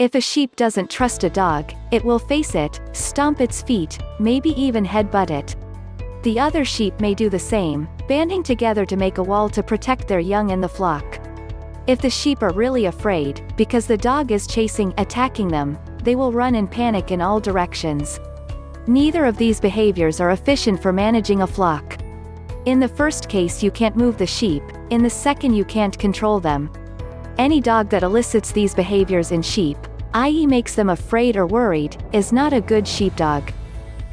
If a sheep doesn't trust a dog, it will face it, stomp its feet, maybe even headbutt it. The other sheep may do the same, banding together to make a wall to protect their young in the flock. If the sheep are really afraid, because the dog is attacking them, they will run and panic in all directions. Neither of these behaviors are efficient for managing a flock. In the first case you can't move the sheep, in the second you can't control them. Any dog that elicits these behaviors in sheep, i.e. makes them afraid or worried, is not a good sheepdog.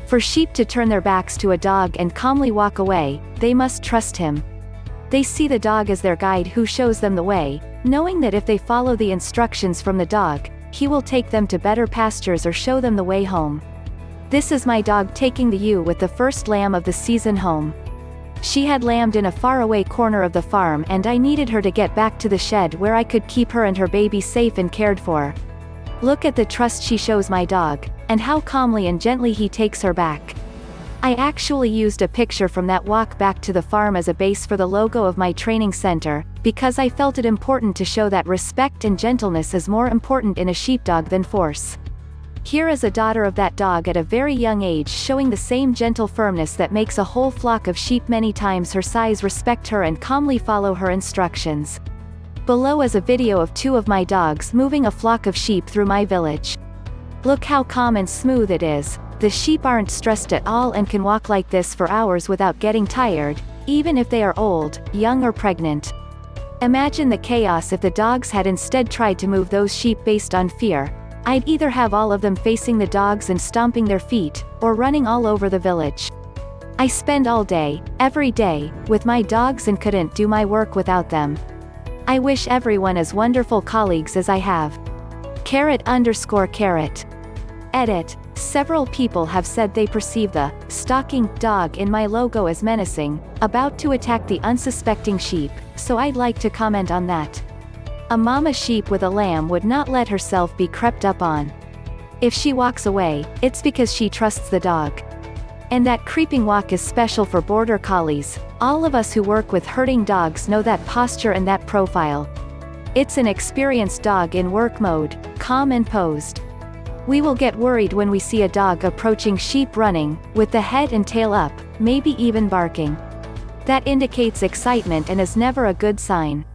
For sheep to turn their backs to a dog and calmly walk away, they must trust him. They see the dog as their guide who shows them the way, knowing that if they follow the instructions from the dog, he will take them to better pastures or show them the way home. This is my dog taking the ewe with the first lamb of the season home. She had lambed in a faraway corner of the farm and I needed her to get back to the shed where I could keep her and her baby safe and cared for. Look at the trust she shows my dog, and how calmly and gently he takes her back. I actually used a picture from that walk back to the farm as a base for the logo of my training center, because I felt it important to show that respect and gentleness is more important in a sheepdog than force. Here is a daughter of that dog at a very young age showing the same gentle firmness that makes a whole flock of sheep many times her size respect her and calmly follow her instructions. Below is a video of 2 of my dogs moving a flock of sheep through my village. Look how calm and smooth it is. The sheep aren't stressed at all and can walk like this for hours without getting tired, even if they are old, young or pregnant. Imagine the chaos if the dogs had instead tried to move those sheep based on fear. I'd either have all of them facing the dogs and stomping their feet, or running all over the village. I spend all day, every day, with my dogs and couldn't do my work without them. I wish everyone as wonderful colleagues as I have. _. Edit. Several people have said they perceive the stalking dog in my logo as menacing, about to attack the unsuspecting sheep, so I'd like to comment on that. A mama sheep with a lamb would not let herself be crept up on. If she walks away, it's because she trusts the dog. And that creeping walk is special for border collies. All of us who work with herding dogs know that posture and that profile. It's an experienced dog in work mode, calm and posed. We will get worried when we see a dog approaching sheep running, with the head and tail up, maybe even barking. That indicates excitement and is never a good sign.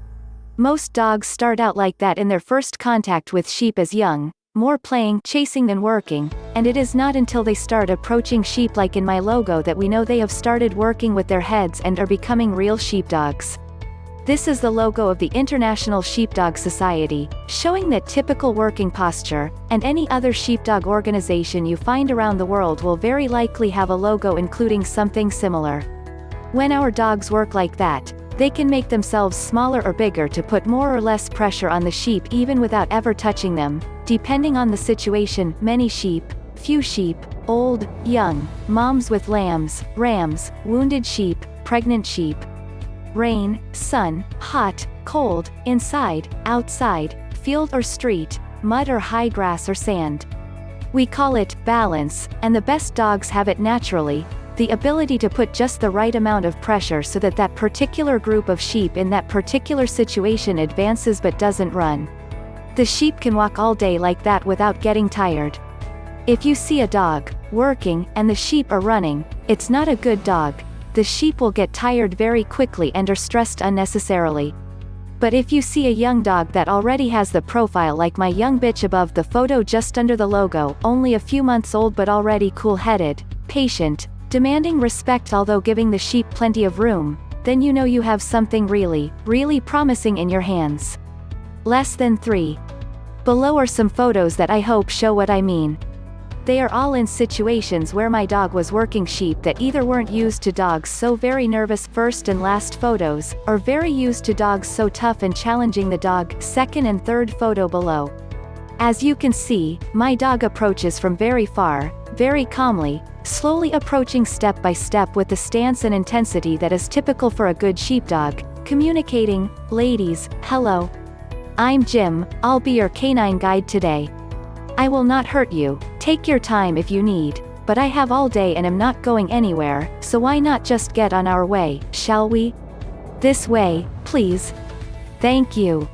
Most dogs start out like that in their first contact with sheep as young, more playing, chasing than working, and it is not until they start approaching sheep like in my logo that we know they have started working with their heads and are becoming real sheepdogs. This is the logo of the International Sheepdog Society, showing that typical working posture, and any other sheepdog organization you find around the world will very likely have a logo including something similar. When our dogs work like that, they can make themselves smaller or bigger to put more or less pressure on the sheep even without ever touching them, depending on the situation. Many sheep, few sheep, old, young, moms with lambs, rams, wounded sheep, pregnant sheep. Rain, sun, hot, cold, inside, outside, field or street, mud or high grass or sand. We call it balance, and the best dogs have it naturally. The ability to put just the right amount of pressure so that that particular group of sheep in that particular situation advances but doesn't run. The sheep can walk all day like that without getting tired. If you see a dog working and the sheep are running, it's not a good dog. The sheep will get tired very quickly and are stressed unnecessarily. But if you see a young dog that already has the profile like my young bitch above the photo just under the logo, only a few months old but already cool-headed, patient, demanding respect although giving the sheep plenty of room, then you know you have something really, really promising in your hands. Less than 3. Below are some photos that I hope show what I mean. They are all in situations where my dog was working sheep that either weren't used to dogs so very nervous first and last photos, or very used to dogs so tough and challenging the dog. Second and third photo below. As you can see, my dog approaches from very far, very calmly, slowly approaching step by step with the stance and intensity that is typical for a good sheepdog, communicating, "Ladies, hello. I'm Jim, I'll be your canine guide today. I will not hurt you, take your time if you need, but I have all day and am not going anywhere, so why not just get on our way, shall we? This way, please. Thank you."